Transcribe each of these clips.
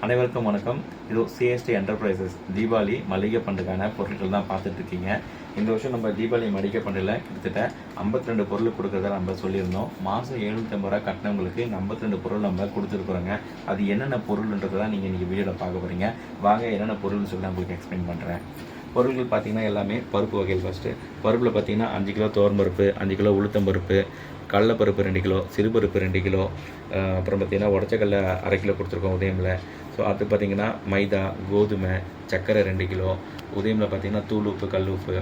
அனைவருக்கும் வணக்கம். இது சிஎஸ்டி என்டர்பிரைசஸ் தீபாவளி மளிகை பண்டுக்கான பொருட்கள் தான் பார்த்துட்டு இருக்கீங்க. இந்த வருஷம் நம்ம தீபாவளி மளிகை பண்டில் கிட்டத்தட்ட 52 பொருள் கொடுக்குறத நம்ம சொல்லியிருந்தோம். மாதம் 750 ரூபா கட்டினவங்களுக்கு 52 பொருள் நம்ம கொடுத்துருக்குறோங்க. அது என்னென்ன பொருள்ன்றதை தான் நீங்கள் இன்றைக்கி வீடியோவில் பார்க்க போகிறீங்க. வாங்க என்னென்ன பொருள்னு சொல்லி நான் உங்களுக்கு எக்ஸ்பிளைன் பண்ணுறேன். பொருட்கள் பார்த்திங்கன்னா எல்லாமே பருப்பு வகைகள். ஃபஸ்ட்டு பருப்பில் பார்த்திங்கன்னா 5 கிலோ துவரம்பருப்பு, 5 கிலோ உளுத்தம்பருப்பு, கடலைப்பருப்பு 2 கிலோ, சிறுபருப்பு 2 கிலோ, அப்புறம் பார்த்திங்கன்னா உடச்சக்கடலை 1/2 கிலோ கொடுத்துருக்கோம் உதயமில். ஸோ அது பார்த்திங்கன்னா மைதா, கோதுமை, சர்க்கரை 2 கிலோ, உதயமில் பார்த்திங்கன்னா தூள் உப்பு, கல் உப்பு.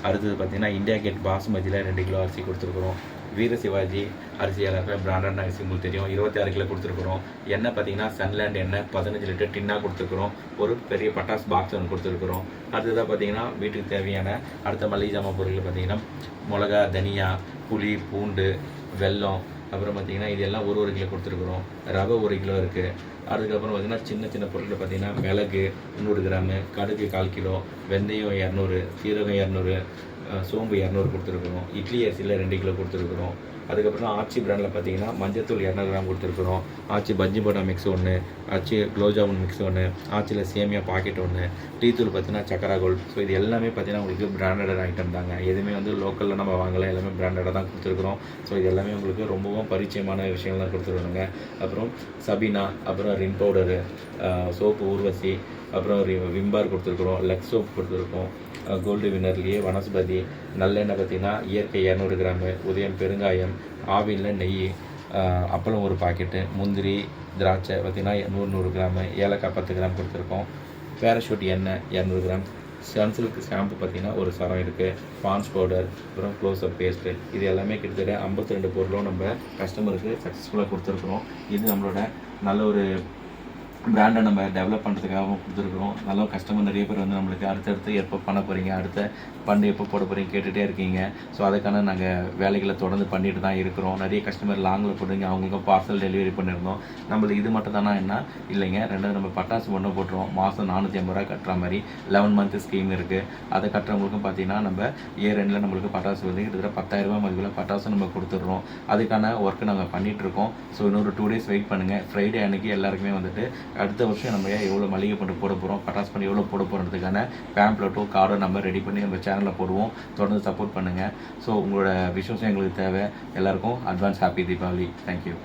அடுத்தது பார்த்திங்கன்னா இந்தியா கேட் பாசுமதியில் 2 கிலோ அரிசி கொடுத்துருக்குறோம். வீர சிவாஜி அரிசி எல்லாருமே பிராண்டட் அரிசி உங்களுக்கு தெரியும், 26 கிலோ கொடுத்துருக்குறோம். எண்ணெய் பார்த்திங்கன்னா சன்லேண்ட் எண்ணெய் 15 லிட்டர் டின்னாக கொடுத்துருக்குறோம். ஒரு பெரிய பட்டாஸ் பாக்ஸ் ஒன்று கொடுத்துருக்குறோம். அடுத்ததாக பார்த்திங்கன்னா வீட்டுக்கு தேவையான அடுத்த மளிகை ஜாமான் பொருட்கள் பார்த்திங்கன்னா மிளகா, தனியா, புளி, பூண்டு, வெல்லம், அப்புறம் பார்த்திங்கன்னா இது எல்லாம் ஒரு கிலோ கொடுத்துருக்குறோம். ரவை 1 கிலோ இருக்குது. அதுக்கப்புறம் பார்த்திங்கன்னா சின்ன சின்ன பொருட்கள் பார்த்திங்கன்னா மிளகு 300 கிராமு, கடுகு 1/4 கிலோ, வெந்தயம் 200, சீரகம் 200, சோம்பு 200 கொடுத்துருக்குறோம். இட்லி அரிசியில் 2 கிலோ கொடுத்துருக்குறோம். அதுக்கப்புறம் ஆச்சி பிராண்டில் பார்த்திங்கன்னா மஞ்சத்தூள் 200 கிராம் கொடுத்துருக்குறோம். ஆச்சி பஜ்ஜி போட்டா மிக்ஸ் 1, ஆச்சி குலோப்ஜாமுன் மிக்ஸ் 1, ஆச்சியில் சேமியா பாக்கெட் 1, டீ தூள் பார்த்திங்கன்னா சக்கரா கோல்ட். ஸோ இது எல்லாமே பார்த்திங்கன்னா உங்களுக்கு பிராண்டட் ஐட்டம் தாங்க. எதுவுமே லோக்கலில் நம்ம வாங்கலாம், எல்லாமே பிராண்டடாக தான் கொடுத்துருக்குறோம். ஸோ இது எல்லாமே உங்களுக்கு ரொம்பவும் பரிச்சயமான விஷயங்கள் தான் கொடுத்துருக்காங்க. அப்புறம் சபீனா, அப்புறம் ரின் பவுடரு, சோப்பு ஊர்வசி, அப்புறம் விம்பார் கொடுத்துருக்குறோம், லக்ஸ் சோப் கொடுத்துருக்கோம், கோல்டு வின்னர்லேயே வனஸ்பதி, நல்லெண்ணெய் பார்த்திங்கன்னா இயற்கை 200 கிராமு, உதயம் பெருங்காயம், ஆவியில் நெய், அப்பளம் 1 பாக்கெட்டு, முந்திரி, திராட்சை பார்த்திங்கன்னா 100 கிராமு, ஏலக்காய் 10 கிராம் கொடுத்துருக்கோம். பேராஷூட் எண்ணெய் 200 கிராம், சன்சில்க் ஷாம்பு பார்த்திங்கன்னா ஒரு சரம் இருக்குது, பான்ஸ் பவுடர், அப்புறம் க்ளோஸ்அப் பேஸ்ட்டு. இது எல்லாமே கிட்டத்தட்ட 52 பொருளும் நம்ம கஸ்டமருக்கு சக்ஸஸ்ஃபுல்லாக கொடுத்துருக்குறோம். இது நம்மளோட நல்ல ஒரு பிராண்டை நம்ம டெவலப் பண்ணுறதுக்காகவும் கொடுத்துருக்குறோம். நல்லா கஸ்டமர் நிறைய பேர் நம்மளுக்கு அடுத்தடுத்து எப்போ பண்ண போகிறீங்க, அடுத்த பண்டு எப்போ போட போகிறீங்க கேட்டுகிட்டே இருக்கீங்க. ஸோ அதுக்கான நாங்கள் வேலைகளை தொடர்ந்து பண்ணிட்டு தான் இருக்கிறோம். நிறைய கஸ்டமர் லாங்கில் போடுறீங்க, அவங்களுக்கும் பார்சல் டெலிவரி பண்ணியிருந்தோம். நம்மளுக்கு இது மட்டும் தானே என்ன இல்லைங்க, 2 நம்ம பட்டாசு ஒன்று போட்டுருவோம். மாதம் 450 ரூபா கட்டுற மாதிரி 11 மந்த் ஸ்கீம் இருக்குது. அதை கட்டுறவங்களுக்கும் பார்த்தீங்கன்னா நம்ம இயர் எண்டில் நம்மளுக்கு பட்டாசு கிட்டத்தட்ட 10,000 ரூபா மதிப்பில் பட்டாசு நம்ம கொடுத்துட்றோம். அதுக்கான ஒர்க்கு நாங்கள் பண்ணிகிட்ருக்கோம். ஸோ இன்னொரு 2 டேஸ் வெயிட் பண்ணுங்கள். ஃப்ரைடே அன்றைக்கி எல்லாருக்குமே அடுத்த வருஷம் நம்ம எவ்வளோ மளிகை பண்ணி போட போகிறோம், பட்டாசு பண்ணி எவ்வளோ போட போகிறதுக்கான பேம்ப்ளெட்டோ கார்டோ நம்ம ரெடி பண்ணி நம்ம சேனலில் போடுவோம். தொடர்ந்து சப்போர்ட் பண்ணுங்கள். ஸோ உங்களோட விஷயம் எங்களுக்கு தேவை. எல்லாருக்கும் அட்வான்ஸ் ஹாப்பி தீபாவளி. தேங்க்யூ.